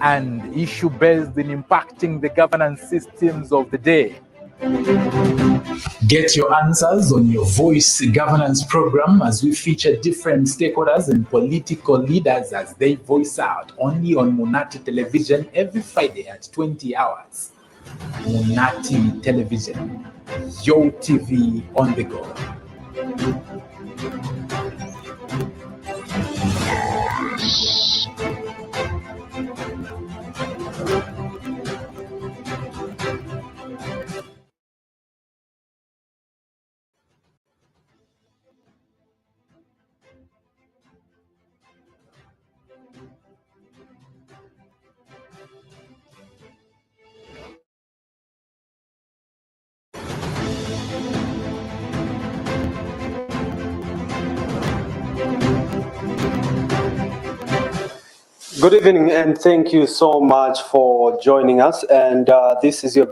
and issue-based in impacting the governance systems of the day. Get your answers on your Voice Governance program as we feature different stakeholders and political leaders as they voice out, only on Munati Television every Friday at 20 hours. Munati Television, your TV on the go. Good evening, and thank you so much for joining us. And this is your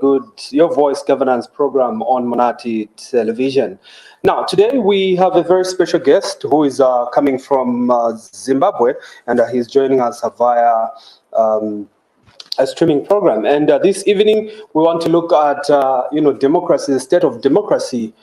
Voice Governance program on Munati Television. Now, today we have a very special guest who is coming from Zimbabwe, and he's joining us via a streaming program. And this evening we want to look at democracy, the state of democracy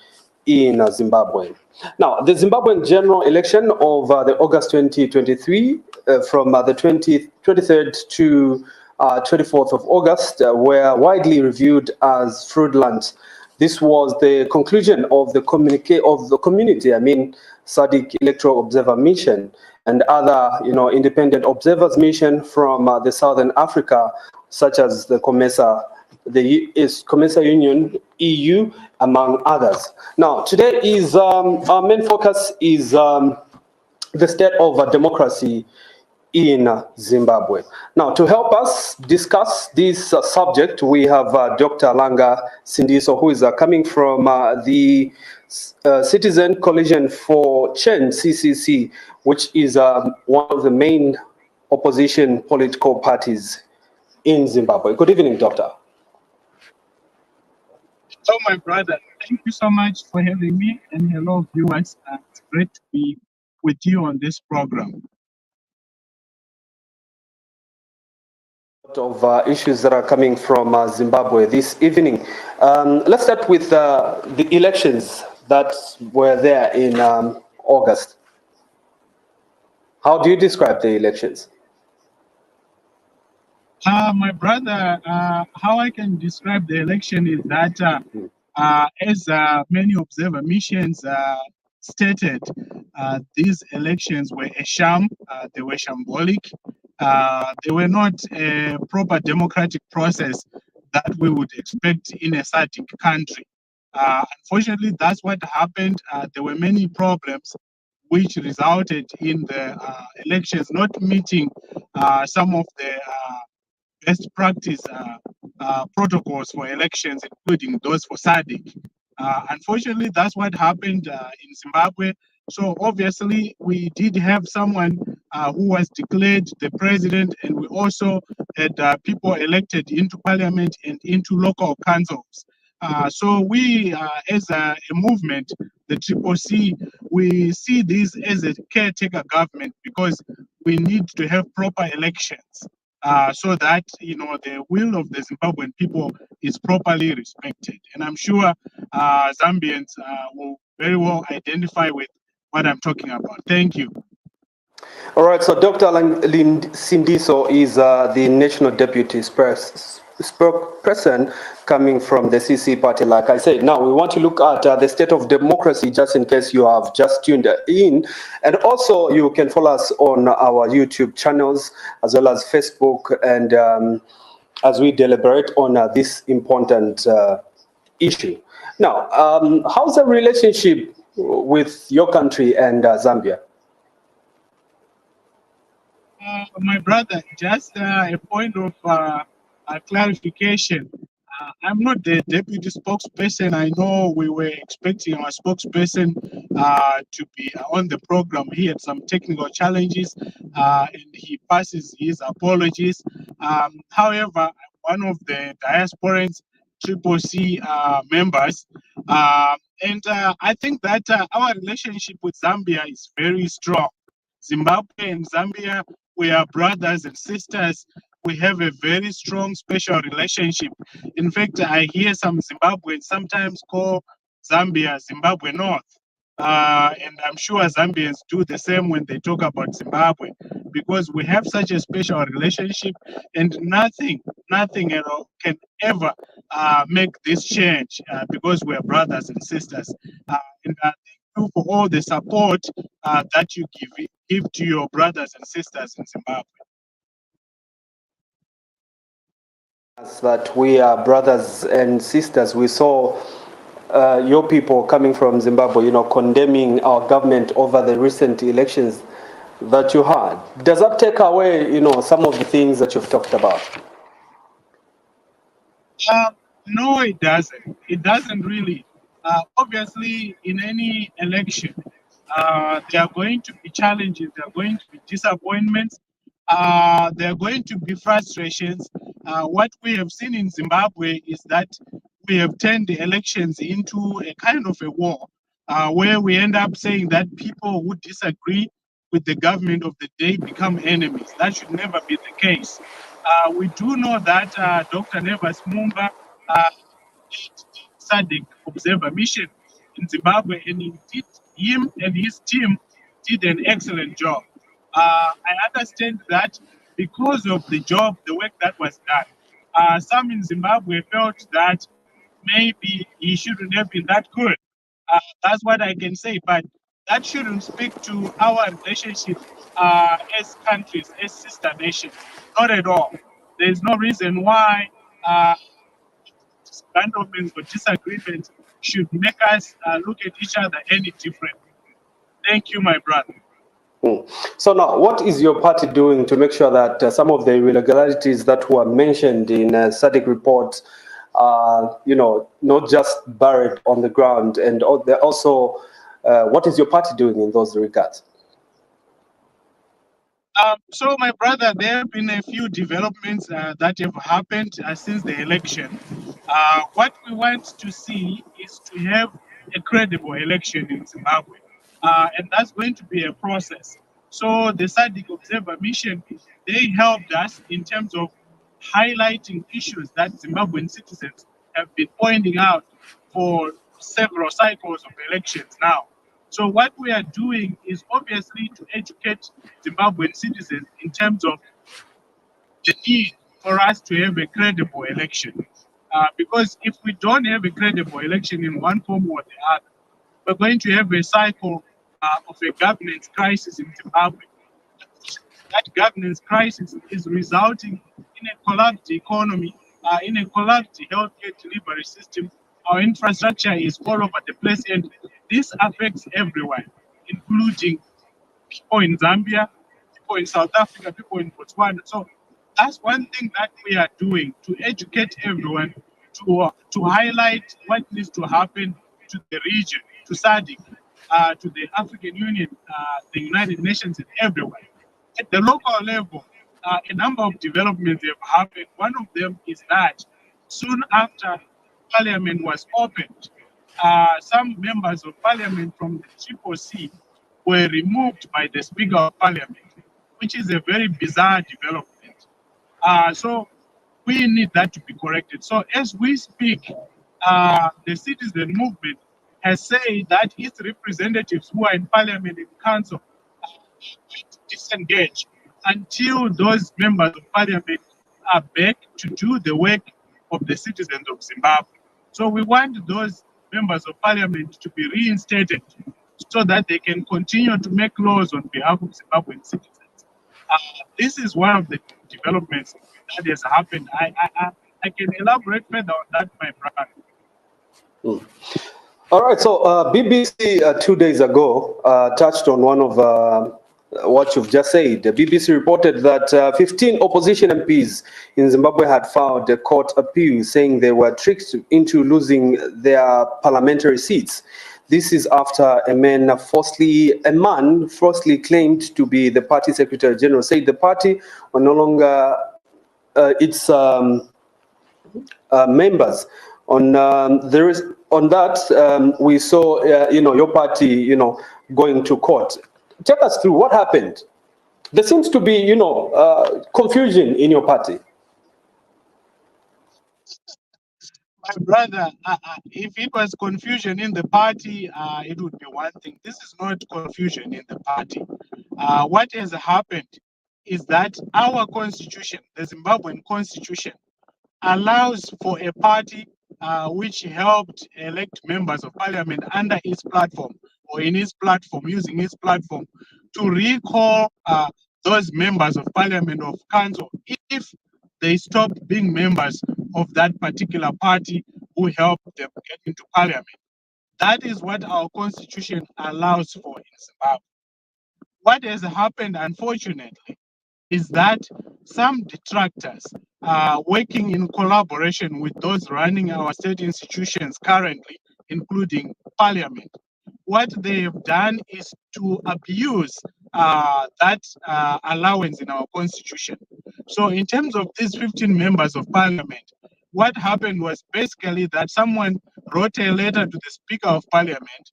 in Zimbabwe. Now, the Zimbabwean general election of the August 2023, from the 23rd to 24th of August, were widely reviewed as fraudulent. This was the conclusion of the community, SADC Electoral Observer Mission and other, independent observers mission from the Southern Africa, such as the COMESA Union, EU, among others. Now, today is our main focus is the state of democracy in Zimbabwe. Now, to help us discuss this subject, we have Dr. Langa Sindiso, who is coming from the Citizen Coalition for Change, CCC, which is one of the main opposition political parties in Zimbabwe. Good evening, Doctor. Hello, my brother. Thank you so much for having me, and hello, viewers. It's great to be with you on this program. Of issues that are coming from Zimbabwe this evening. Let's start with the elections that were there in August. How do you describe the elections? My brother, how I can describe the election is that as many observer missions stated, these elections were a sham, they were shambolic, they were not a proper democratic process that we would expect in a SADC country. Unfortunately, that's what happened. There were many problems which resulted in the elections not meeting some of the best practice protocols for elections, including those for SADC. Unfortunately, that's what happened in Zimbabwe. So obviously, we did have someone who was declared the president, and we also had people elected into parliament and into local councils. So we, as a movement, the CCC, we see this as a caretaker government because we need to have proper elections. So that the will of the Zimbabwean people is properly respected, and I'm sure Zambians will very well identify with what I'm talking about. Thank you. All right. So Dr. Sindiso is the National Deputy Spokesperson coming from the CC party. Like I said, now we want to look at the state of democracy, just in case you have just tuned in. And also you can follow us on our YouTube channels as well as Facebook, and as we deliberate on this important issue. Now, how's the relationship with your country and Zambia? My brother, just a point of clarification. I'm not the deputy spokesperson. I know we were expecting our spokesperson to be on the program. He had some technical challenges and he passes his apologies. However, one of the diasporans CCC members, and I think that our relationship with Zambia is very strong. Zimbabwe and Zambia, we are brothers and sisters. we have a very strong special relationship. In fact, I hear some Zimbabweans sometimes call Zambia Zimbabwe North. And I'm sure Zambians do the same when they talk about Zimbabwe, because we have such a special relationship, and nothing at all can ever make this change, because we're brothers and sisters. And thank you for all the support that you give to your brothers and sisters in Zimbabwe. That we are brothers and sisters. We saw your people coming from Zimbabwe, condemning our government over the recent elections that you had. Does that take away, some of the things that you've talked about? No, it doesn't. It doesn't really. Obviously, in any election, there are going to be challenges, there are going to be disappointments, there are going to be frustrations. What we have seen in Zimbabwe is that we have turned the elections into a kind of a war, where we end up saying that people who disagree with the government of the day become enemies. That should never be the case. We do know that Dr. Nevas Mumba SADC observer mission in Zimbabwe, and indeed him and his team did an excellent job. I understand that because of the work that was done, some in Zimbabwe felt that maybe he shouldn't have been that good. That's what I can say, but that shouldn't speak to our relationship as countries, as sister nations. Not at all. There's no reason why disagreements or disagreements should make us look at each other any different. Thank you, my brother. So now, what is your party doing to make sure that some of the irregularities that were mentioned in SADC report are, not just buried on the ground, and also, what is your party doing in those regards? So, my brother, there have been a few developments that have happened since the election. What we want to see is to have a credible election in Zimbabwe, and that's going to be a process. So, the SADC Observer Mission, they helped us in terms of highlighting issues that Zimbabwean citizens have been pointing out for several cycles of elections now. So what we are doing is obviously to educate Zimbabwean citizens in terms of the need for us to have a credible election. Because if we don't have a credible election in one form or the other, we're going to have a cycle of a governance crisis in Zimbabwe. That governance crisis is resulting in a collapsed economy, in a collapsed healthcare delivery system. Our infrastructure is all over the place, and this affects everyone, including people in Zambia, people in South Africa, people in Botswana. So that's one thing that we are doing, to educate everyone, to highlight what needs to happen to the region, to SADC, to the African Union, the United Nations, and everyone. At the local level, a number of developments have happened. One of them is that soon after Parliament was opened, some members of Parliament from the CCC were removed by the Speaker of Parliament, which is a very bizarre development. So we need that to be corrected. So as we speak, the citizen movement has said that its representatives who are in Parliament and Council disengage until those members of Parliament are back to do the work of the citizens of Zimbabwe. So we want those members of Parliament to be reinstated so that they can continue to make laws on behalf of Zimbabwean citizens. This is one of the developments that has happened. I can elaborate further on that, my brother. All right, so BBC 2 days ago touched on one of what you've just said. The BBC reported that 15 opposition MPs in Zimbabwe had filed a court appeal saying they were tricked into losing their parliamentary seats. This is after a man falsely claimed to be the party secretary general, said the party were no longer its members. On that, we saw your party going to court. Take us through what happened. There seems to be, confusion in your party. My brother, if it was confusion in the party, it would be one thing. This is not confusion in the party. What has happened is that our constitution, the Zimbabwean constitution, allows for a party which helped elect members of parliament under its platform or in its platform, using its platform, to recall those members of parliament of council if they stopped being members of that particular party who helped them get into parliament. That is what our constitution allows for in Zimbabwe. What has happened, unfortunately, is that some detractors are working in collaboration with those running our state institutions currently, including parliament. What they have done is to abuse that allowance in our constitution. So in terms of these 15 members of parliament, what happened was basically that someone wrote a letter to the Speaker of Parliament,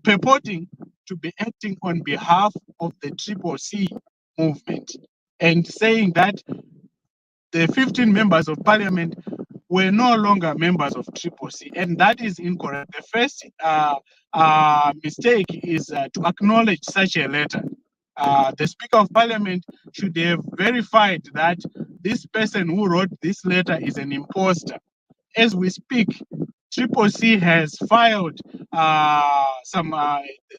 purporting to be acting on behalf of the CCC movement and saying that the 15 members of parliament were no longer members of CCC, and that is incorrect. The first mistake is to acknowledge such a letter. The Speaker of Parliament should have verified that this person who wrote this letter is an imposter. As we speak, CCC has filed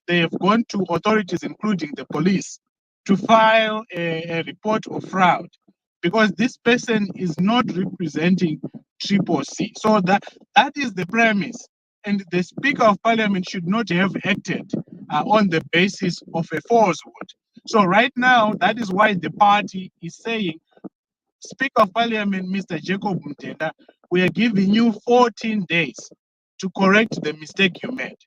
they have gone to authorities, including the police, to file a report of fraud because this person is not representing CCC. So that is the premise. And the Speaker of Parliament should not have acted on the basis of a falsehood. So right now, that is why the party is saying, Speaker of Parliament, Mr. Jacob Mtenda, we are giving you 14 days to correct the mistake you made.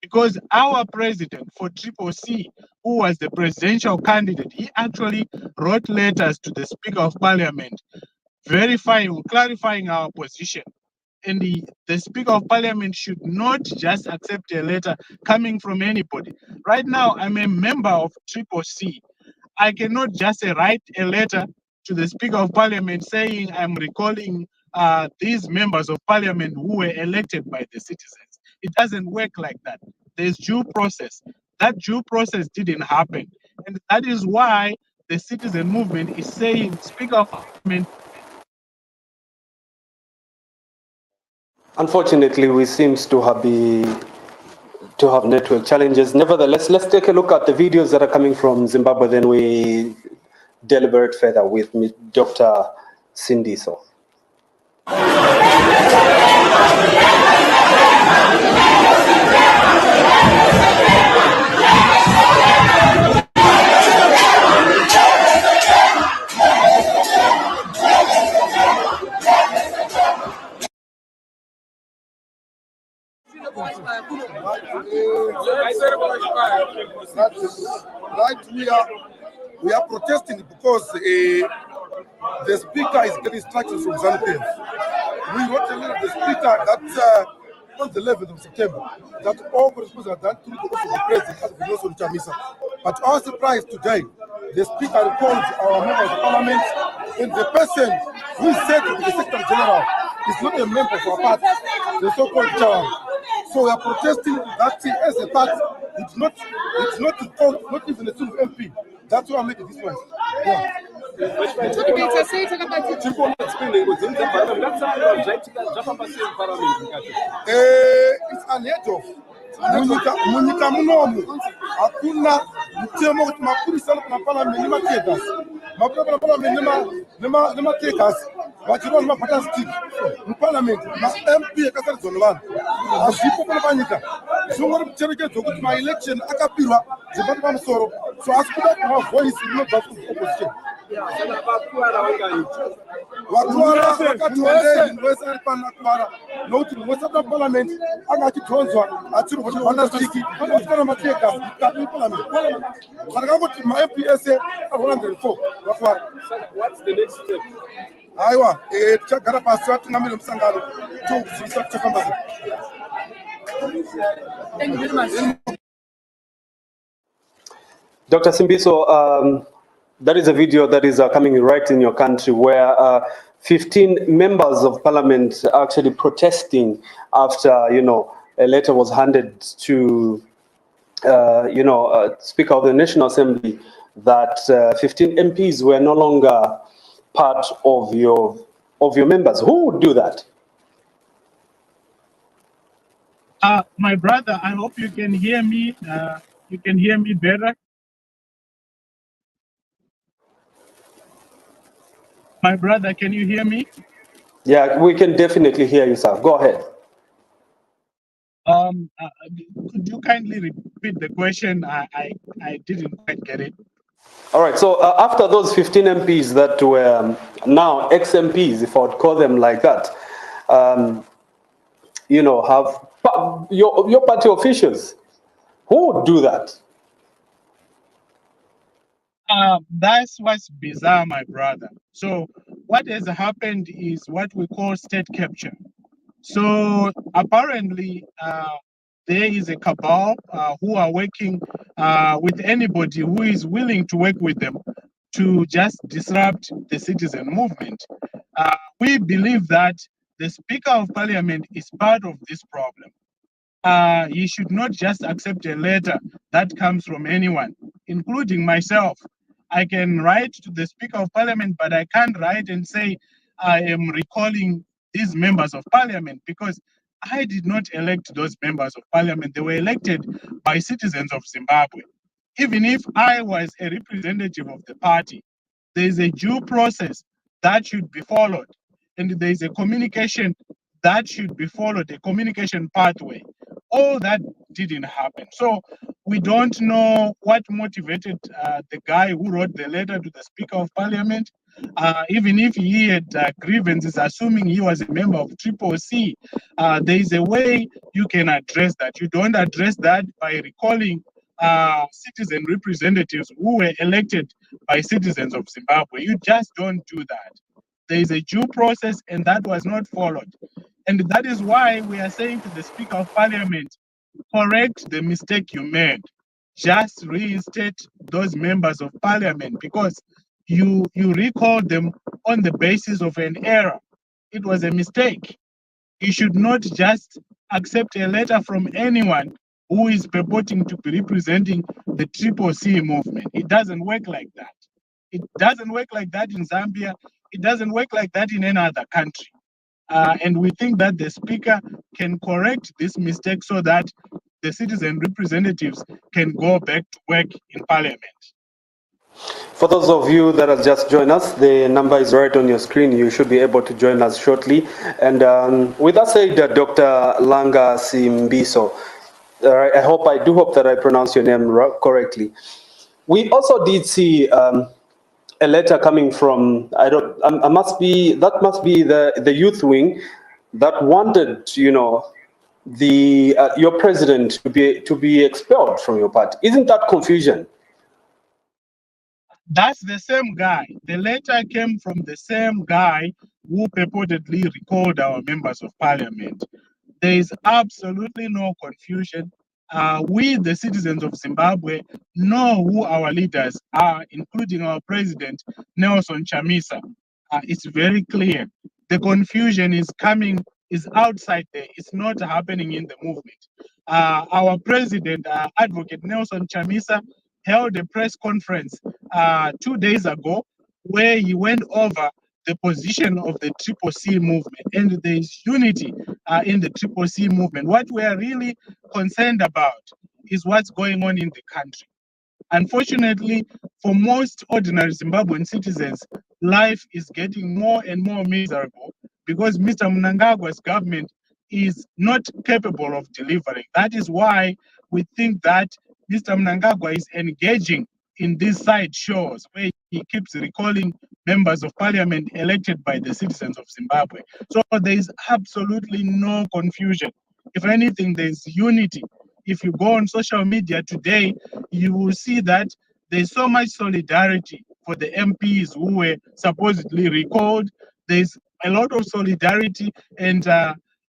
Because our president for CCC, who was the presidential candidate, he actually wrote letters to the Speaker of Parliament verifying, clarifying our position. And the Speaker of Parliament should not just accept a letter coming from anybody. Right now, I'm a member of CCC. I cannot just write a letter to the Speaker of Parliament saying I'm recalling these members of Parliament who were elected by the citizens. It doesn't work like that. There's due process. That due process didn't happen. And that is why the citizen movement is saying, Speaker of Parliament. Unfortunately, we seem to have network challenges. Nevertheless, let's take a look at the videos that are coming from Zimbabwe, then we deliberate further with Dr. Sindiso. Right, we are protesting because the speaker is getting instructions from ZANU-PF. We wrote a letter to the speaker that on the 11th of September that all correspondence are done through the office of the president as the Nelson Chamisa. But our surprise today, the speaker calls our members of parliament, and the person who is said to be the Secretary General is not a member of our party, the so-called Chawan. So we are protesting that as a party, it's not called, not even a single MP. That's why I'm making this one. Yeah. It's unheard of. Munyika munomu hakuna mtemo kuti mapurisa parliament nematakers nematakers vachirwa nemabhata stick muparliament MP akasaridzwa nevanhu hazvipo pano panyika zvongori kucherechedzwa kuti maelection akapirwa zvepati pamusoro so asi kuda kuma voice inobva kuopposition vakuwara vakati munhu wese ari panakuwara nokuti munhu wese apina parliament anga achidhonzwa achirwa chibhanda stiki achikana matakers mukati meparliament vakangoti ma-MP ese a104 vakuwara. Aiwa, tichagara pasi vatungamiri musangano tokuzivisa tichafamba sei. Thank you very much. Dr. Simbiso, that is a video that is coming right in your country where 15 members of parliament are actually protesting after, a letter was handed to, Speaker of the National Assembly that 15 MPs were no longer part of your members. Who would do that? My brother, I hope you can hear me. You can hear me better. My brother, can you hear me? Yeah, we can definitely hear you, sir. Go ahead. Could you kindly repeat the question? I didn't quite get it. All right, so after those 15 MPs that were now ex-MPs, if I would call them like that, have your party officials, who would do that? That's what's bizarre, my brother. So what has happened is what we call state capture. So apparently, there is a cabal who are working with anybody who is willing to work with them to just disrupt the citizen movement. We believe that the Speaker of Parliament is part of this problem. He should not just accept a letter that comes from anyone, including myself. I can write to the Speaker of Parliament, but I can't write and say I am recalling these members of Parliament because I did not elect those members of Parliament. They were elected by citizens of Zimbabwe. Even if I was a representative of the party, there is a due process that should be followed, and there is a communication that should be followed, a communication pathway. All that didn't happen. So we don't know what motivated the guy who wrote the letter to the Speaker of Parliament. Even if he had grievances, assuming he was a member of CCC, there is a way you can address that. You don't address that by recalling citizen representatives who were elected by citizens of Zimbabwe. You just don't do that. There is a due process, and that was not followed. And that is why we are saying to the Speaker of Parliament, correct the mistake you made. Just reinstate those members of Parliament because you recalled them on the basis of an error. It was a mistake. You should not just accept a letter from anyone who is purporting to be representing the CCC movement. It doesn't work like that. It doesn't work like that in Zambia. It doesn't work like that in any other country. And we think that the Speaker can correct this mistake so that the citizen representatives can go back to work in Parliament. For those of you that have just joined us, the number is right on your screen. You should be able to join us shortly. And with that said, Dr. Langa Simbiso, I do hope that I pronounced your name correctly. We also did see a letter coming from, that must be the youth wing that wanted, your president to be expelled from your party. Isn't that confusion? That's the same guy. The letter came from the same guy who purportedly recalled our members of Parliament. There is absolutely no confusion. We, the citizens of Zimbabwe, know who our leaders are, including our president, Nelson Chamisa. It's very clear. The confusion is outside there. It's not happening in the movement. Our president, Advocate Nelson Chamisa, held a press conference 2 days ago where he went over the position of the CCC movement, and there is unity in the CCC movement. What we are really concerned about is what's going on in the country. Unfortunately, for most ordinary Zimbabwean citizens, life is getting more and more miserable because Mr. Mnangagwa's government is not capable of delivering. That is why we think that Mr. Mnangagwa is engaging in these side shows where he keeps recalling members of parliament elected by the citizens of Zimbabwe. So there is absolutely no confusion. If anything, there's unity. If you go on social media today, you will see that there's so much solidarity for the MPs who were supposedly recalled. There's a lot of solidarity, and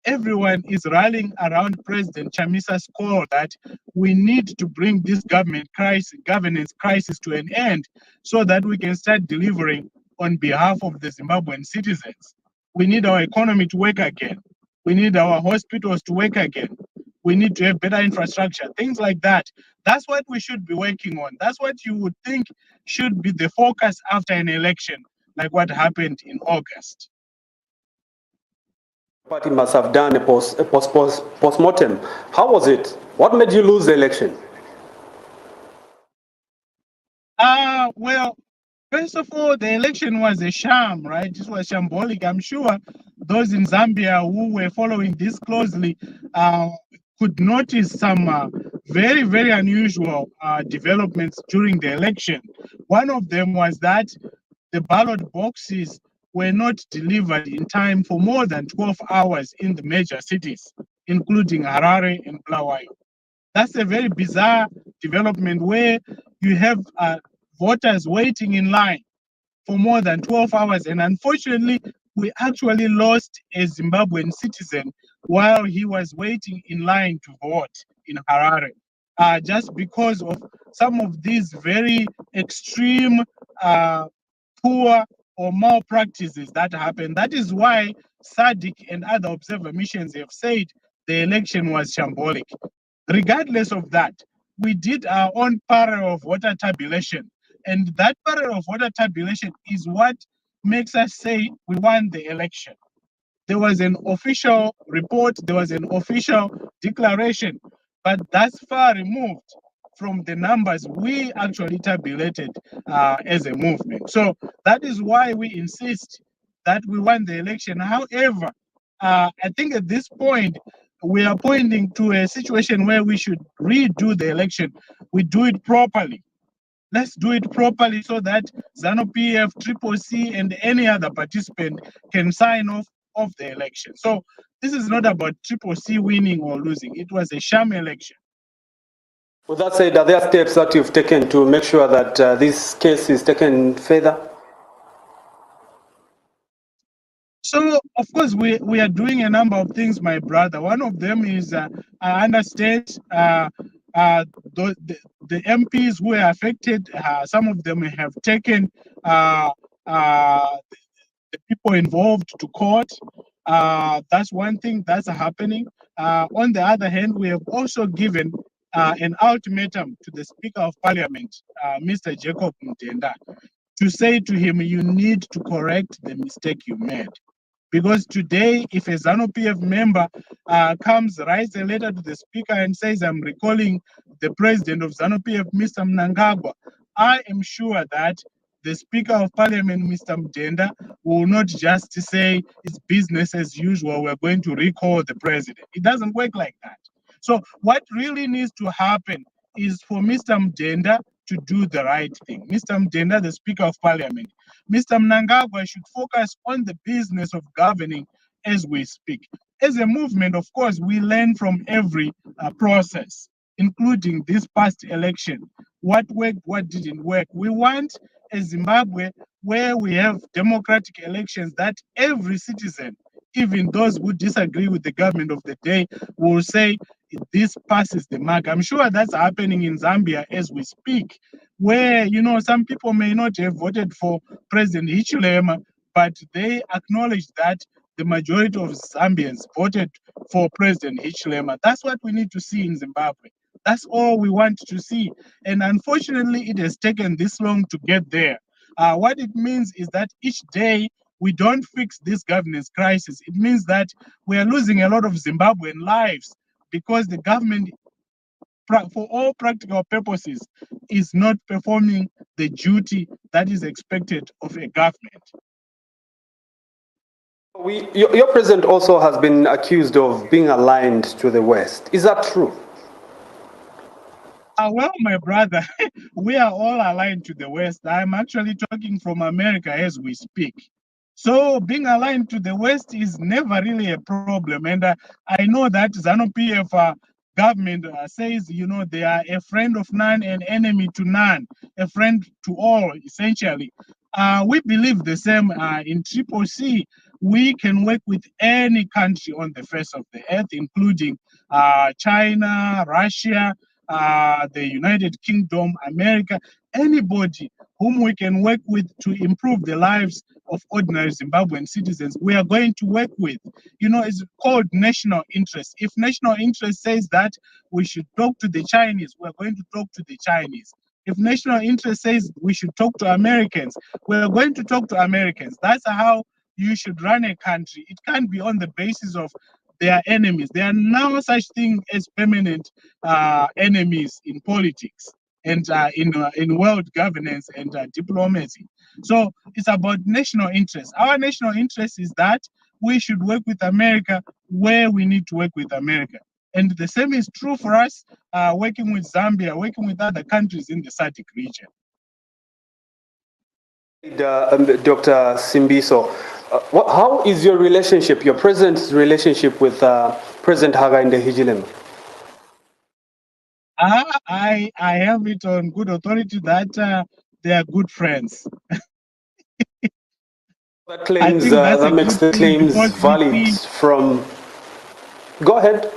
everyone is rallying around President Chamisa's call that we need to bring this governance crisis to an end so that we can start delivering on behalf of the Zimbabwean citizens. We need our economy to work again. We need our hospitals to work again. We need to have better infrastructure, things like that. That's what we should be working on. That's what you would think should be the focus after an election, like what happened in August. Party must have done a post-mortem. How was it? What made you lose the election? Well, first of all, the election was a sham, right? This was shambolic. I'm sure those in Zambia who were following this closely could notice some very, very unusual developments during the election. One of them was that the ballot boxes were not delivered in time for more than 12 hours in the major cities, including Harare and Bulawayo. That's a very bizarre development where you have voters waiting in line for more than 12 hours. And unfortunately, we actually lost a Zimbabwean citizen while he was waiting in line to vote in Harare, just because of some of these very extreme poor or malpractices that happen. That is why SADC and other observer missions have said the election was shambolic. Regardless of that, we did our own parallel voter tabulation. And that parallel voter tabulation is what makes us say we won the election. There was an official report, there was an official declaration, but that's far removed from the numbers we actually tabulated as a movement. So that is why we insist that we won the election. However, I think at this point, we are pointing to a situation where we should redo the election. We do it properly. Let's do it properly so that ZANU-PF, CCC, and any other participant can sign off of the election. So this is not about CCC winning or losing. It was a sham election. With that said, are there steps that you've taken to make sure that this case is taken further? So, of course, we are doing a number of things, my brother. One of them is I understand the MPs who are affected, some of them have taken the people involved to court. That's one thing that's happening. On the other hand, we have also given an ultimatum to the Speaker of Parliament, Mr. Jacob Mutenda, to say to him, you need to correct the mistake you made. Because today, if a ZANU-PF member comes, writes a letter to the speaker and says, I'm recalling the president of ZANU-PF, Mr. Mnangagwa, I am sure that the Speaker of Parliament, Mr. Mutenda, will not just say it's business as usual, we're going to recall the president. It doesn't work like that. So what really needs to happen is for Mr. Mutenda to do the right thing. Mr. Mutenda, the Speaker of Parliament, Mr. Mnangagwa should focus on the business of governing as we speak. As a movement, of course, we learn from every process, including this past election. What worked, what didn't work. We want a Zimbabwe where we have democratic elections that every citizen, even those who disagree with the government of the day, will say this passes the mark. I'm sure that's happening in Zambia as we speak, where, you know, some people may not have voted for President Hichilema, but they acknowledge that the majority of Zambians voted for President Hichilema. That's what we need to see in Zimbabwe. That's all we want to see. And unfortunately, it has taken this long to get there. What it means is that each day we don't fix this governance crisis. It means that we are losing a lot of Zimbabwean lives because the government, for all practical purposes, is not performing the duty that is expected of a government. Your president also has been accused of being aligned to the West. Is that true? Well, my brother, we are all aligned to the West. I'm actually talking from America as we speak. So being aligned to the West is never really a problem. And I know that ZANU-PF government says, you know, they are a friend of none and enemy to none, a friend to all, essentially. We believe the same in CCC. we can work with any country on the face of the earth, including China, Russia, the United Kingdom, America, anybody whom we can work with to improve the lives of ordinary Zimbabwean citizens, we are going to work with. You know, it's called national interest. If national interest says that we should talk to the Chinese, we're going to talk to the Chinese. If national interest says we should talk to Americans, we're going to talk to Americans. That's how you should run a country. It can't be on the basis of their enemies. There are no such thing as permanent enemies in politics and in world governance and diplomacy. So it's about national interest. Our national interest is that we should work with America where we need to work with America. And the same is true for us working with Zambia, working with other countries in the SADC region. Dr. Simbiso, how is your relationship, your present relationship with President Hakainde Hichilema? I have it on good authority that they are good friends. That claims that makes the claims valid from. Go ahead.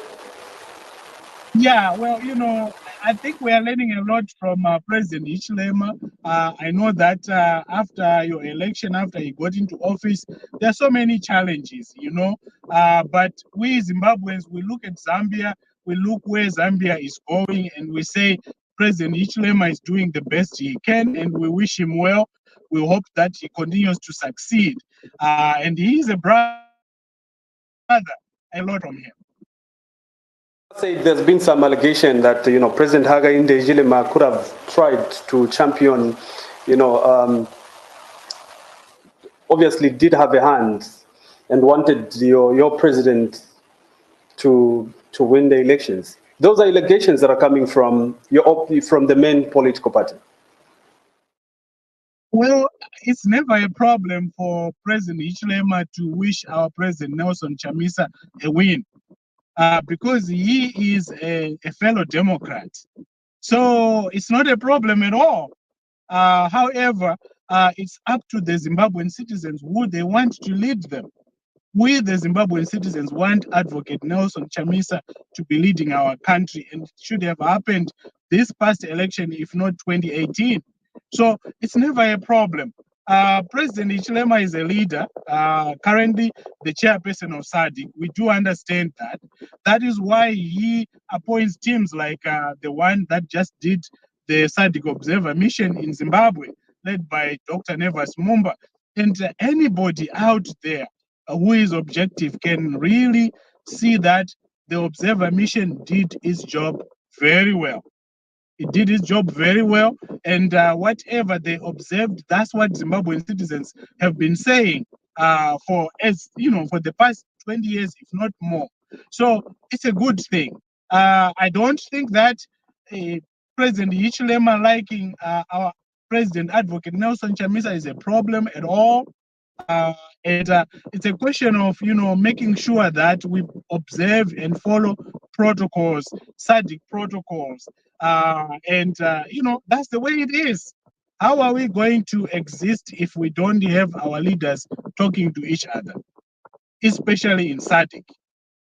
Yeah, well, you know, I think we are learning a lot from President Hichilema. I know that after your election, after he got into office, there are so many challenges, you know. But we Zimbabweans, we look at Zambia, we look where Zambia is going, and we say President Hichilema is doing the best he can, and we wish him well. We hope that he continues to succeed. And he is a brother, a lot from him. Say there's been some allegation that President Hakainde Hichilema could have tried to champion, obviously did have a hand and wanted your president to win the elections. Those are allegations that are coming from the main political party. Well, it's never a problem for President Hichilema to wish our President Nelson Chamisa a win. Because he is a fellow Democrat. So it's not a problem at all. However, it's up to the Zimbabwean citizens who they want to lead them. We, the Zimbabwean citizens, want Advocate Nelson Chamisa to be leading our country, and it should have happened this past election, if not 2018. So it's never a problem. President Hichilema is a leader, currently the chairperson of SADC. We do understand that. That is why he appoints teams like the one that just did the SADC Observer Mission in Zimbabwe, led by Dr. Nevas Mumba. And anybody out there who is objective can really see that the Observer Mission did its job very well. It did its job very well, and whatever they observed, that's what Zimbabwean citizens have been saying for the past 20 years, if not more. So it's a good thing. I don't think that President Hichilema liking our President Advocate Nelson Chamisa is a problem at all. And it's a question of making sure that we observe and follow protocols, SADC protocols, and that's the way it is. How are we going to exist if we don't have our leaders talking to each other, especially in SADC?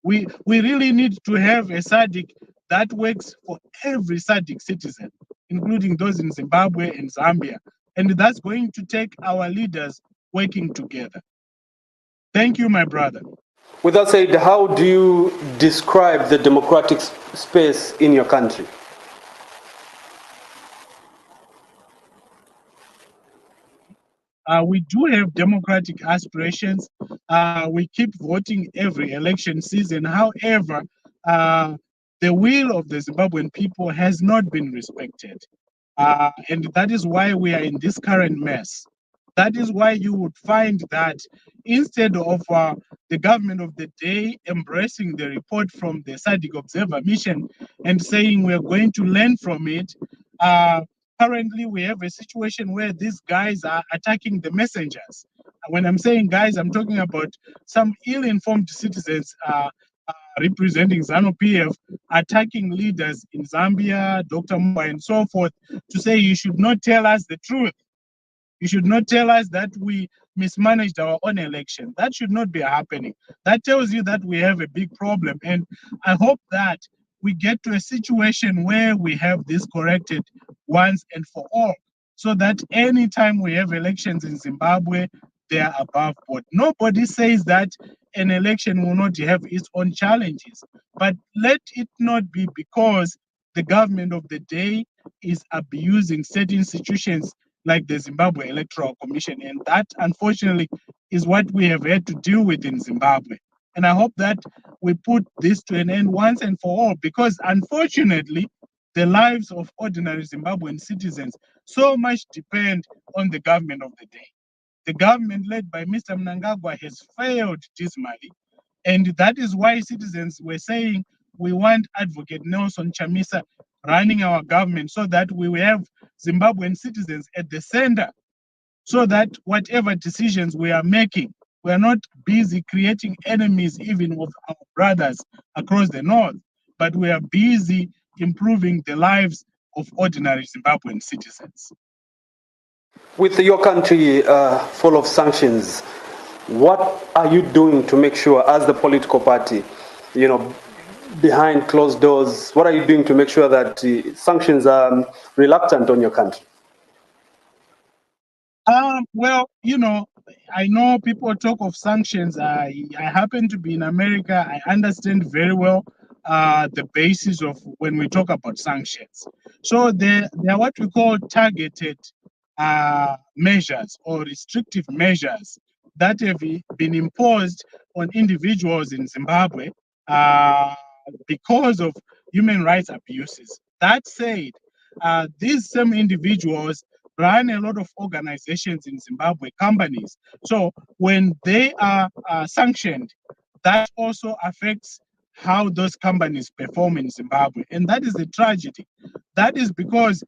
We really need to have a SADC that works for every SADC citizen, including those in Zimbabwe and Zambia, and that's going to take our leaders working together. Thank you, my brother. With that said, how do you describe the democratic space in your country? We do have democratic aspirations. We keep voting every election season. However, the will of the Zimbabwean people has not been respected. And that is why we are in this current mess. That is why you would find that instead of the government of the day embracing the report from the SADC Observer Mission and saying we are going to learn from it, currently we have a situation where these guys are attacking the messengers. When I'm saying guys, I'm talking about some ill-informed citizens representing ZANU-PF attacking leaders in Zambia, Dr. Mumba, and so forth, to say you should not tell us the truth. You should not tell us that we mismanaged our own election. That should not be happening. That tells you that we have a big problem. And I hope that we get to a situation where we have this corrected once and for all, so that anytime we have elections in Zimbabwe, they are above board. Nobody says that an election will not have its own challenges, but let it not be because the government of the day is abusing certain institutions like the Zimbabwe Electoral Commission. And that, unfortunately, is what we have had to deal with in Zimbabwe. And I hope that we put this to an end once and for all, because unfortunately, the lives of ordinary Zimbabwean citizens so much depend on the government of the day. The government led by Mr. Mnangagwa has failed dismally. And that is why citizens were saying we want Advocate Nelson Chamisa running our government, so that we will have Zimbabwean citizens at the center, so that whatever decisions we are making, we are not busy creating enemies even of our brothers across the north, but we are busy improving the lives of ordinary Zimbabwean citizens. With your country full of sanctions, what are you doing to make sure, as the political party, behind closed doors, what are you doing to make sure that sanctions are reluctant on your country? Well, I know people talk of sanctions. I happen to be in America. I understand very well the basis of when we talk about sanctions. So they are what we call targeted measures or restrictive measures that have been imposed on individuals in Zimbabwe because of human rights abuses. That said, these same individuals run a lot of organizations in Zimbabwe, companies. So when they are sanctioned, that also affects how those companies perform in Zimbabwe. And that is a tragedy. That is because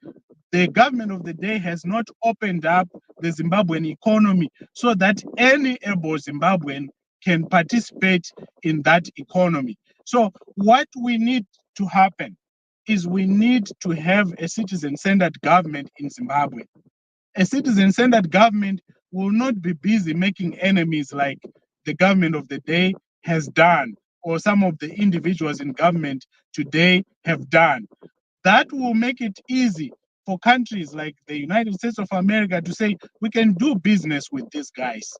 the government of the day has not opened up the Zimbabwean economy so that any able Zimbabwean can participate in that economy. So what we need to happen is we need to have a citizen-centered government in Zimbabwe. A citizen-centered government will not be busy making enemies like the government of the day has done, or some of the individuals in government today have done. That will make it easy for countries like the United States of America to say, we can do business with these guys.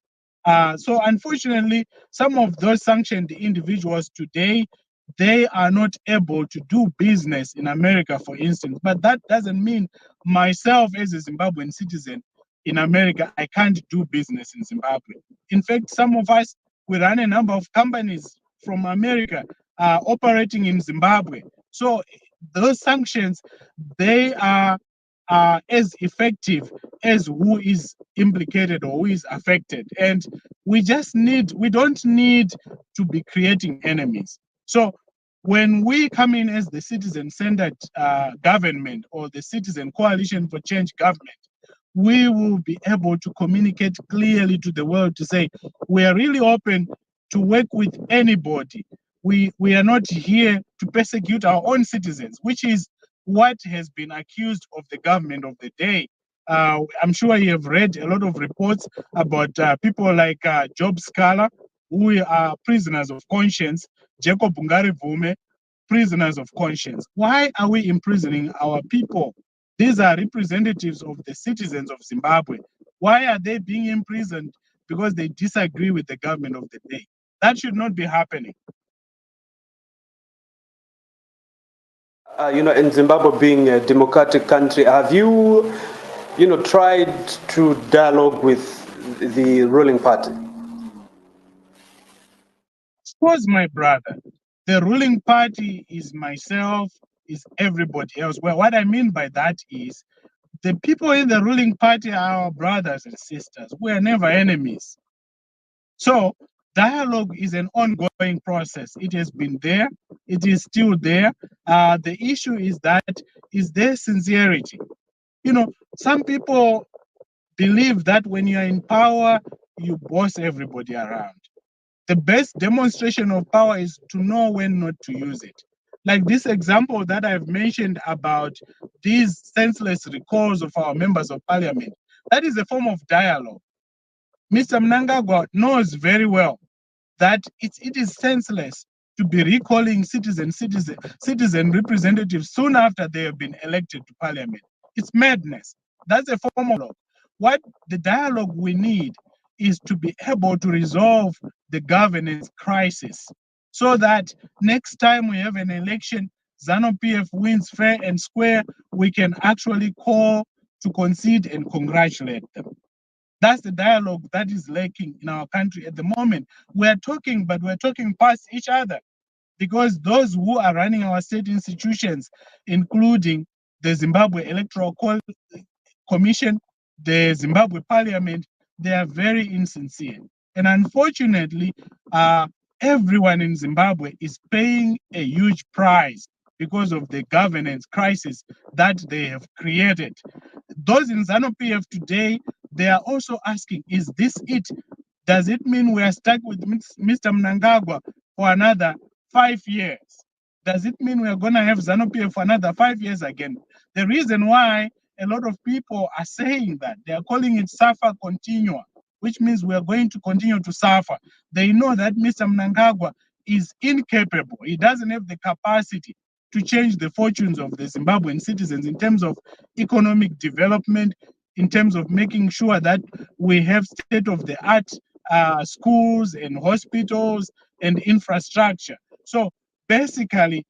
So unfortunately, some of those sanctioned individuals today, they are not able to do business in America, for instance. But that doesn't mean myself as a Zimbabwean citizen in America, I can't do business in Zimbabwe. In fact, some of us, we run a number of companies from America operating in Zimbabwe. So those sanctions, they are as effective as who is implicated or who is affected. And we don't need to be creating enemies. So when we come in as the citizen-centered government or the Citizen Coalition for Change government, we will be able to communicate clearly to the world to say, we are really open to work with anybody. We are not here to persecute our own citizens, which is what has been accused of the government of the day. I'm sure you have read a lot of reports about people like Job Scala, who are prisoners of conscience, Jacob Ngarivume, prisoners of conscience. Why are we imprisoning our people? These are representatives of the citizens of Zimbabwe. Why are they being imprisoned? Because they disagree with the government of the day. That should not be happening. In Zimbabwe being a democratic country, have you, tried to dialogue with the ruling party? Of course, my brother. The ruling party is myself, is everybody else. Well, what I mean by that is the people in the ruling party are our brothers and sisters. We are never enemies. So dialogue is an ongoing process. It has been there. It is still there. The issue is there sincerity? Some people believe that when you are in power, you boss everybody around. The best demonstration of power is to know when not to use it. Like this example that I've mentioned about these senseless recalls of our members of parliament. That is a form of dialogue. Mr. Mnangagwa knows very well that it is senseless to be recalling citizen representatives soon after they have been elected to parliament. It's madness. That's a form of dialogue. What the dialogue we need is to be able to resolve the governance crisis so that next time we have an election, ZANU-PF wins fair and square, we can actually call to concede and congratulate them. That's the dialogue that is lacking in our country at the moment. We are talking, but we're talking past each other because those who are running our state institutions, including the Zimbabwe Electoral Commission, the Zimbabwe Parliament, they are very insincere. And unfortunately, everyone in Zimbabwe is paying a huge price because of the governance crisis that they have created. Those in ZANU-PF today, they are also asking, is this it? Does it mean we are stuck with Mr. Mnangagwa for another 5 years? Does it mean we are going to have ZANU-PF for another 5 years again? The reason why a lot of people are saying that, they are calling it suffer continua, which means we are going to continue to suffer. They know that Mr. Mnangagwa is incapable. He doesn't have the capacity to change the fortunes of the Zimbabwean citizens in terms of economic development, in terms of making sure that we have state-of-the-art schools and hospitals and infrastructure. So basically,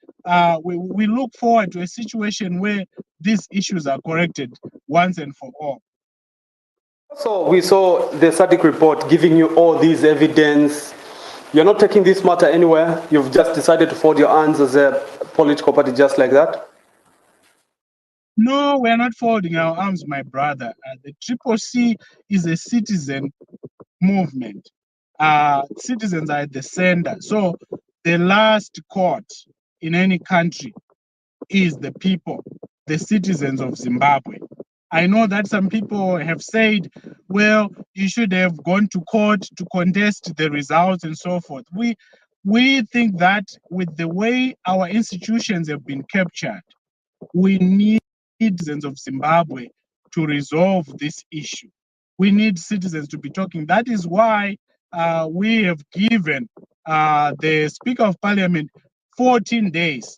we look forward to a situation where these issues are corrected once and for all. So we saw the SADC report giving you all these evidence. You're not taking this matter anywhere. You've just decided to fold your hands as a political party just like that? No, we're not folding our arms, my brother. The CCC is a citizen movement. Citizens are at the center. So the last court in any country is the people, the citizens of Zimbabwe. I know that some people have said, well, you should have gone to court to contest the results and so forth. We think that with the way our institutions have been captured, we need citizens of Zimbabwe to resolve this issue. We need citizens to be talking. That is why we have given the Speaker of Parliament 14 days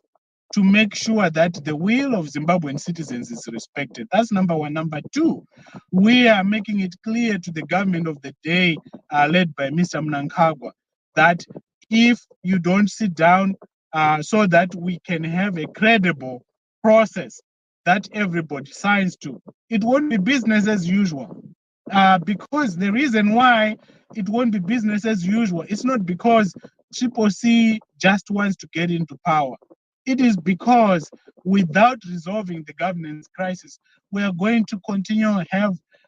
to make sure that the will of Zimbabwean citizens is respected. That's number one. Number two, we are making it clear to the government of the day led by Mr. Mnangagwa that if you don't sit down so that we can have a credible process that everybody signs to, it won't be business as usual. Because the reason why it won't be business as usual, it's not because CCC just wants to get into power. It is because without resolving the governance crisis, we are going to continue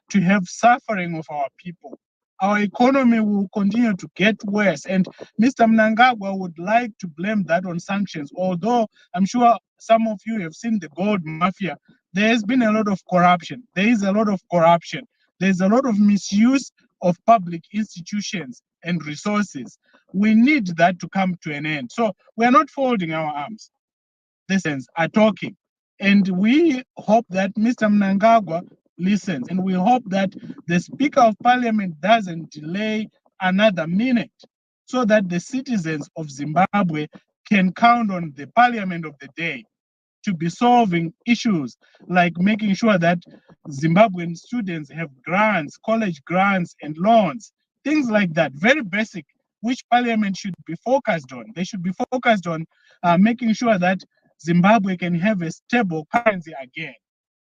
to have suffering of our people. Our economy will continue to get worse. And Mr. Mnangagwa would like to blame that on sanctions, although I'm sure some of you have seen the gold mafia. There has been a lot of corruption. There is a lot of corruption. There's a lot of misuse of public institutions and resources. We need that to come to an end. So we're not folding our arms. Citizens are talking. And we hope that Mr. Mnangagwa listens. And we hope that the Speaker of Parliament doesn't delay another minute so that the citizens of Zimbabwe can count on the Parliament of the day to be solving issues like making sure that Zimbabwean students have grants, college grants and loans, things like that, very basic, which Parliament should be focused on. They should be focused on making sure that Zimbabwe can have a stable currency again,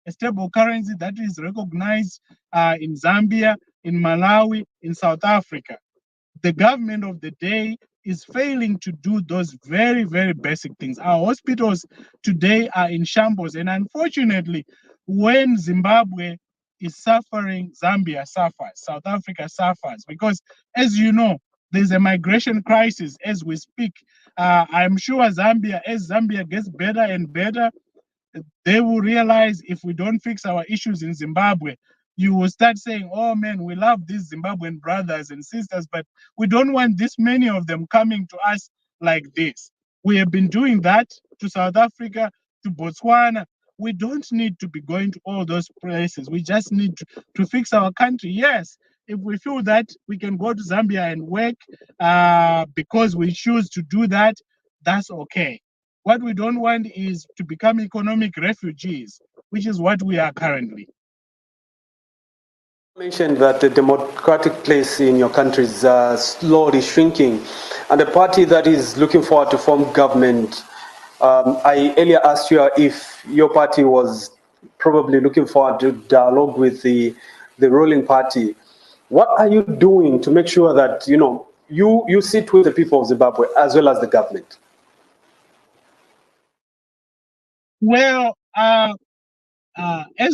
a stable currency that is recognized in Zambia, in Malawi, in South Africa. The government of the day is failing to do those very, very basic things. Our hospitals today are in shambles. And unfortunately, when Zimbabwe is suffering, Zambia suffers, South Africa suffers. Because as you know, there's a migration crisis as we speak. I'm sure as Zambia gets better and better, they will realize if we don't fix our issues in Zimbabwe, you will start saying, oh man, we love these Zimbabwean brothers and sisters, but we don't want this many of them coming to us like this. We have been doing that to South Africa, to Botswana. we don't need to be going to all those places. We just need to fix our country. Yes, if we feel that we can go to Zambia and work because we choose to do that, that's okay. What we don't want is to become economic refugees, which is what we are currently. You mentioned that the democratic place in your country is slowly shrinking, and the party that is looking forward to form government, I earlier asked you if your party was probably looking forward to dialogue with the ruling party. What are you doing to make sure that you sit with the people of Zimbabwe as well as the government? Well, as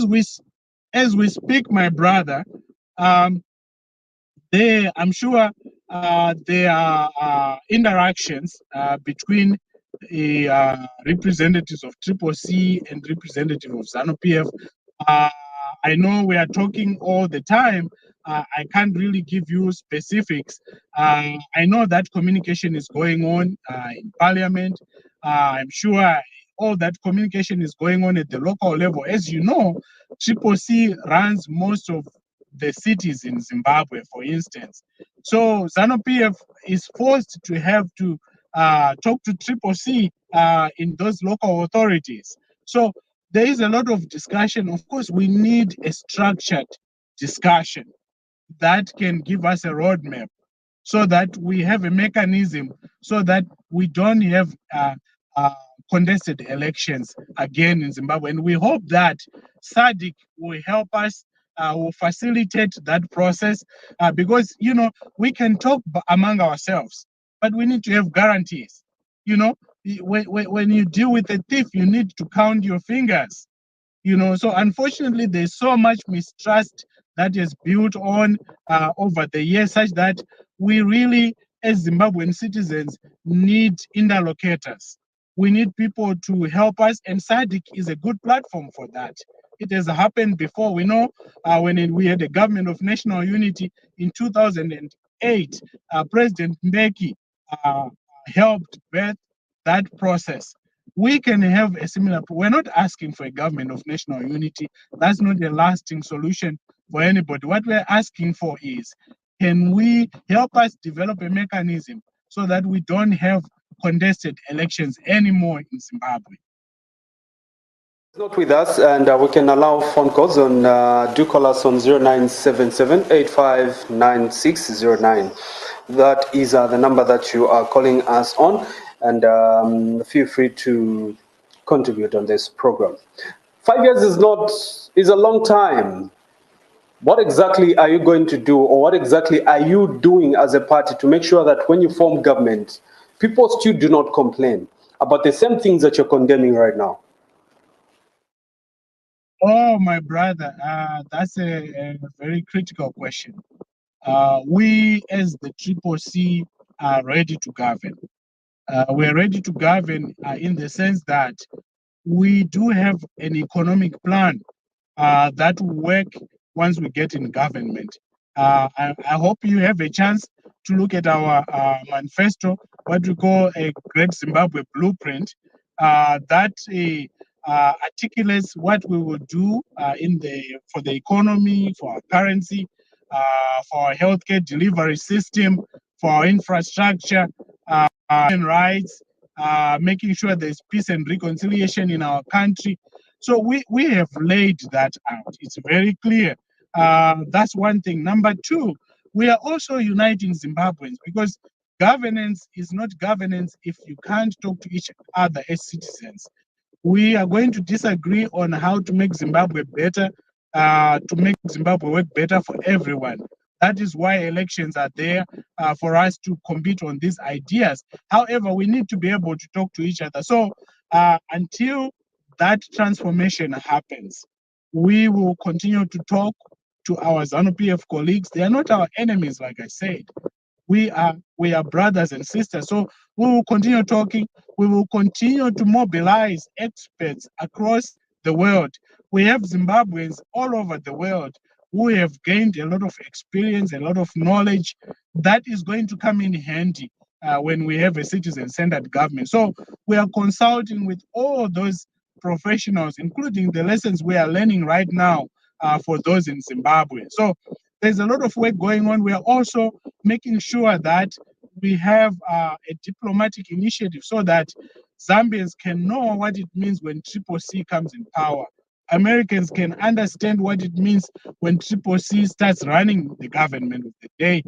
we speak, my brother, I'm sure there are interactions between representatives of CCC and representatives of ZANU-PF. I know we are talking all the time. I can't really give you specifics. I know that communication is going on in Parliament. I'm sure all that communication is going on at the local level. As you know, CCC runs most of the cities in Zimbabwe, for instance. So ZANU-PF is forced to have to talk to CCC in those local authorities. So there is a lot of discussion. Of course, we need a structured discussion that can give us a roadmap so that we have a mechanism so that we don't have contested elections again in Zimbabwe. And we hope that SADC will help us, will facilitate that process because, we can talk among ourselves, but we need to have guarantees. When you deal with a thief, you need to count your fingers. So unfortunately, there's so much mistrust that is built on over the years, such that we really, as Zimbabwean citizens, need interlocutors. We need people to help us, and SADC is a good platform for that. It has happened before. We know when we had a government of national unity in 2008, President Mbeki helped birth that process. We can have a similar. We're not asking for a government of national unity. That's not a lasting solution for anybody. What we're asking for is, can we help us develop a mechanism so that we don't have contested elections anymore in Zimbabwe? Not with us, and we can allow phone calls on. Do call us on 0977-859609. That is the number that you are calling us on, and feel free to contribute on this program. 5 years is a long time. What exactly are you going to do, or what exactly are you doing as a party to make sure that when you form government, people still do not complain about the same things that you're condemning right now? Oh, my brother, that's a very critical question. We, as the CCC, are ready to govern. We're ready to govern in the sense that we do have an economic plan that will work once we get in government. I hope you have a chance to look at our manifesto, what we call a Great Zimbabwe Blueprint, that articulates what we will do for the economy, for our currency, for our healthcare delivery system, for our infrastructure, human rights, making sure there's peace and reconciliation in our country. So we have laid that out. It's very clear. That's one thing. Number two, we are also uniting Zimbabweans, because governance is not governance if you can't talk to each other as citizens. We are going to disagree on how to make Zimbabwe better, to make Zimbabwe work better for everyone. That is why elections are there, for us to compete on these ideas. However, we need to be able to talk to each other. So until that transformation happens, we will continue to talk to our ZANU-PF colleagues. They are not our enemies, like I said. We are brothers and sisters. So we will continue talking. We will continue to mobilize experts across the world. We have Zimbabweans all over the world who have gained a lot of experience, a lot of knowledge that is going to come in handy when we have a citizen-centered government. So we are consulting with all those professionals, including the lessons we are learning right now for those in Zimbabwe. So there's a lot of work going on. We are also making sure that we have a diplomatic initiative so that Zambians can know what it means when CCC comes in power. Americans can understand what it means when CCC starts running the government of the day.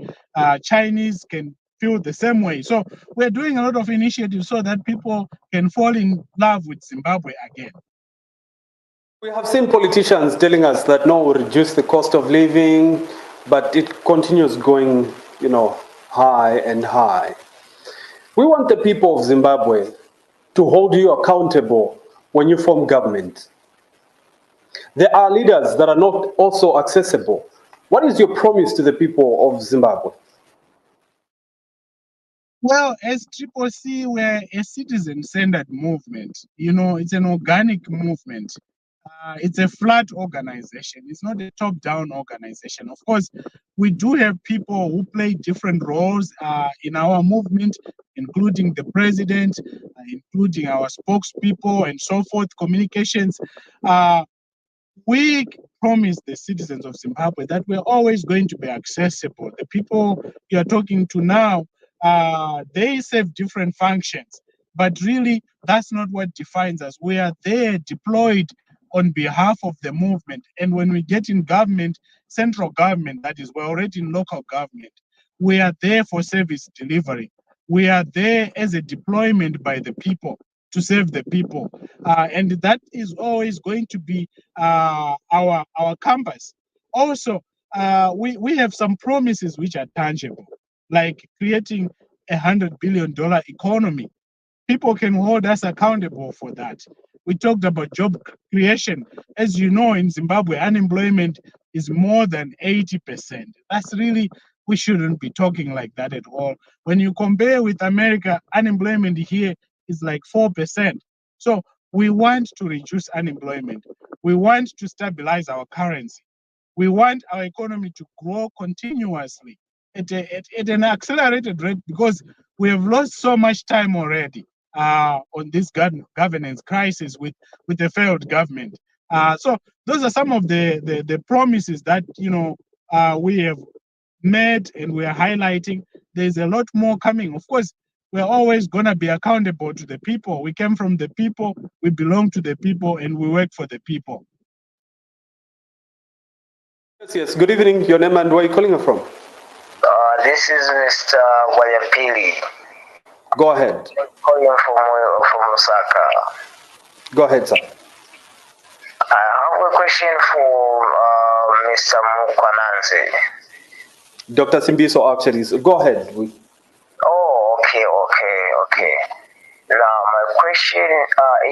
Chinese can feel the same way. So we're doing a lot of initiatives so that people can fall in love with Zimbabwe again. We have seen politicians telling us that no, we'll reduce the cost of living, but it continues going, high and high. We want the people of Zimbabwe to hold you accountable when you form government. There are leaders that are not also accessible. What is your promise to the people of Zimbabwe? Well, as CCC, we're a citizen-centered movement. It's an organic movement. It's a flat organization. It's not a top-down organization. Of course, we do have people who play different roles in our movement, including the president, including our spokespeople, and so forth, communications. We promise the citizens of Zimbabwe that we're always going to be accessible. The people you're talking to now, they serve different functions, but really that's not what defines us. We are there deployed on behalf of the movement. And when we get in government, central government, that is, we're already in local government, we are there for service delivery. We are there as a deployment by the people to serve the people. And that is always going to be our compass. Also, we have some promises which are tangible, like creating $100 billion economy. People can hold us accountable for that. We talked about job creation. As you know, in Zimbabwe, unemployment is more than 80%. That's really, we shouldn't be talking like that at all. When you compare with America, unemployment here is like 4%. So we want to reduce unemployment. We want to stabilize our currency. We want our economy to grow continuously at an accelerated rate, because we have lost so much time already on this governance crisis with the failed government. So those are some of the promises that we have made and we are highlighting. There's a lot more coming. Of course, we're always going to be accountable to the people. We came from the people, we belong to the people, and we work for the people. Yes. Good evening. Your name and where are you calling from? This is Mr. Wayampili. Go ahead. I'm calling from Osaka. Go ahead, sir. I have a question for Mr. Mkwananzi. Dr. Simbiso, actually. So go ahead. Oh, okay. Now, my question,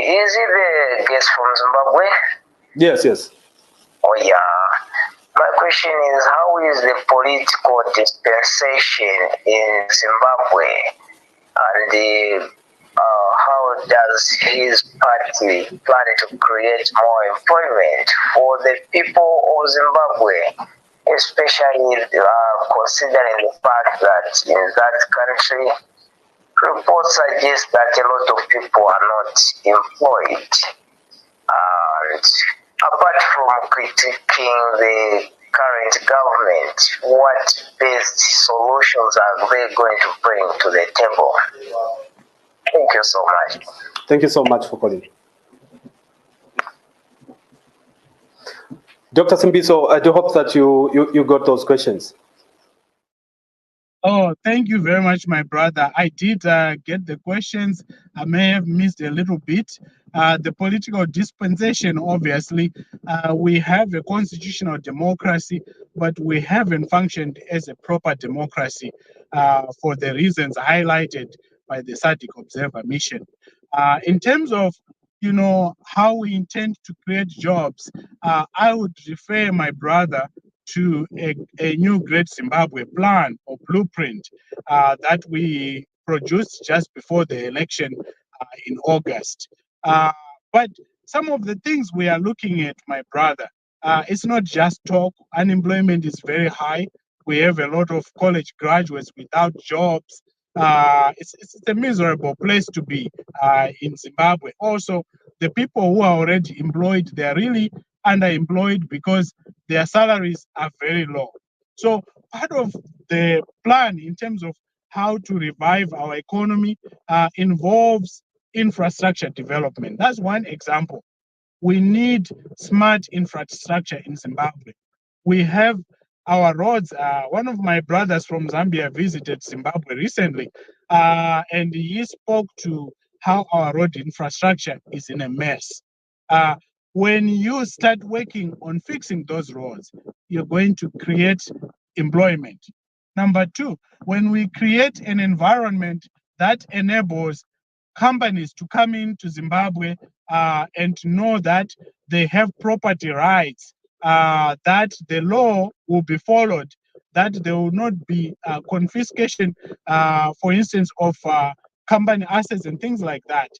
is it the guest from Zimbabwe? Yes. Oh, yeah. My question is, how is the political dispensation in Zimbabwe? And how does his party plan to create more employment for the people of Zimbabwe, especially considering the fact that in that country, reports suggest that a lot of people are not employed. And apart from critiquing the current government, what best solutions are they going to bring to the table? Thank you so much. Thank you so much for calling. Dr. Simbiso, I do hope that you got those questions. Oh, thank you very much, my brother. I did get the questions. I may have missed a little bit. The political dispensation, obviously, we have a constitutional democracy, but we haven't functioned as a proper democracy for the reasons highlighted by the SADC Observer Mission. In terms of how we intend to create jobs, I would refer my brother to a new Great Zimbabwe plan or blueprint that we produced just before the election in August. But some of the things we are looking at, my brother, it's not just talk. Unemployment is very high. We have a lot of college graduates without jobs. it's a miserable place to be in Zimbabwe. Also, the people who are already employed, they are really underemployed because their salaries are very low. So part of the plan in terms of how to revive our economy involves infrastructure development. That's one example. We need smart infrastructure in Zimbabwe. We have our roads. One of my brothers from Zambia visited Zimbabwe recently, and he spoke to how our road infrastructure is in a mess. When you start working on fixing those roads, you're going to create employment. Number two, when we create an environment that enables companies to come into Zimbabwe and know that they have property rights, that the law will be followed, that there will not be confiscation, for instance, of company assets and things like that.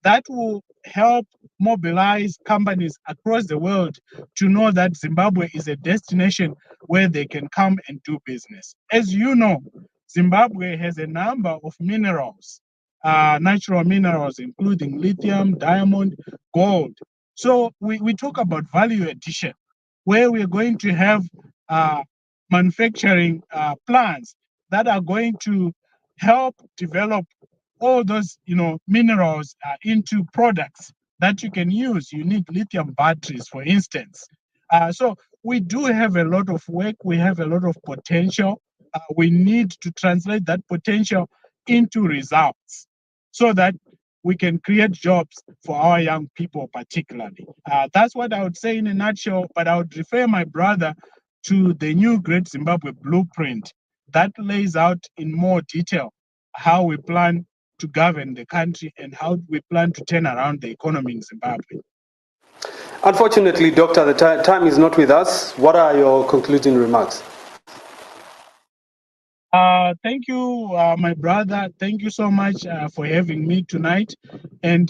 That will help mobilize companies across the world to know that Zimbabwe is a destination where they can come and do business. As you know, Zimbabwe has a number of minerals, natural minerals, including lithium, diamond, gold. So we talk about value addition, where we're going to have manufacturing plants that are going to help develop all those minerals into products that you can use. You need lithium batteries, for instance. So we do have a lot of work. We have a lot of potential. We need to translate that potential into results so that we can create jobs for our young people particularly. That's what I would say in a nutshell, but I would refer my brother to the new Great Zimbabwe Blueprint that lays out in more detail how we plan to govern the country and how we plan to turn around the economy in Zimbabwe. Unfortunately, Doctor, the time is not with us. What are your concluding remarks? Thank you, my brother. Thank you so much for having me tonight. And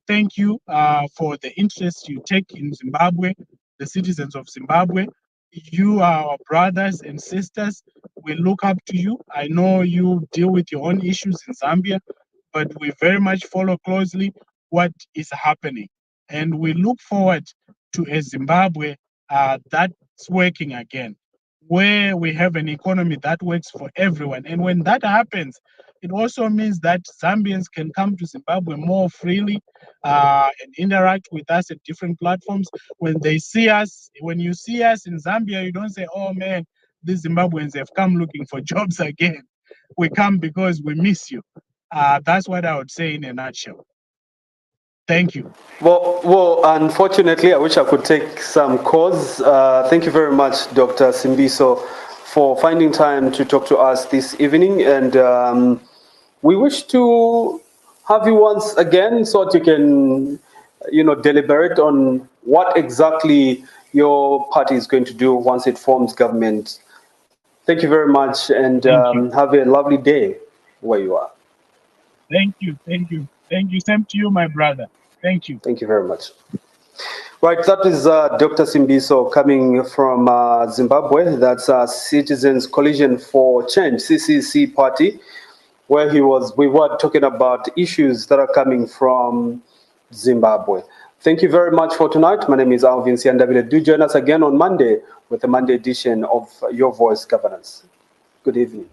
thank you for the interest you take in Zimbabwe, the citizens of Zimbabwe. You are our brothers and sisters. We look up to you. I know you deal with your own issues in Zambia, but we very much follow closely what is happening. And we look forward to a Zimbabwe that's working again, where we have an economy that works for everyone. And when that happens, it also means that Zambians can come to Zimbabwe more freely and interact with us at different platforms. When they see us, when you see us in Zambia, you don't say, oh man, these Zimbabweans have come looking for jobs again. We come because we miss you. That's what I would say in a nutshell. Thank you. Well, unfortunately, I wish I could take some calls. Thank you very much, Dr. Simbiso, for finding time to talk to us this evening. And we wish to have you once again so that you can, deliberate on what exactly your party is going to do once it forms government. Thank you very much, and have a lovely day where you are. Thank you. Thank you. Thank you. Same to you, my brother. Thank you. Thank you very much. Right, that is Dr. Simbiso coming from Zimbabwe. That's Citizens Coalition for Change, CCC party, where we were talking about issues that are coming from Zimbabwe. Thank you very much for tonight. My name is Alvin Siandavile. Do join us again on Monday with the Monday edition of Your Voice Governance. Good evening.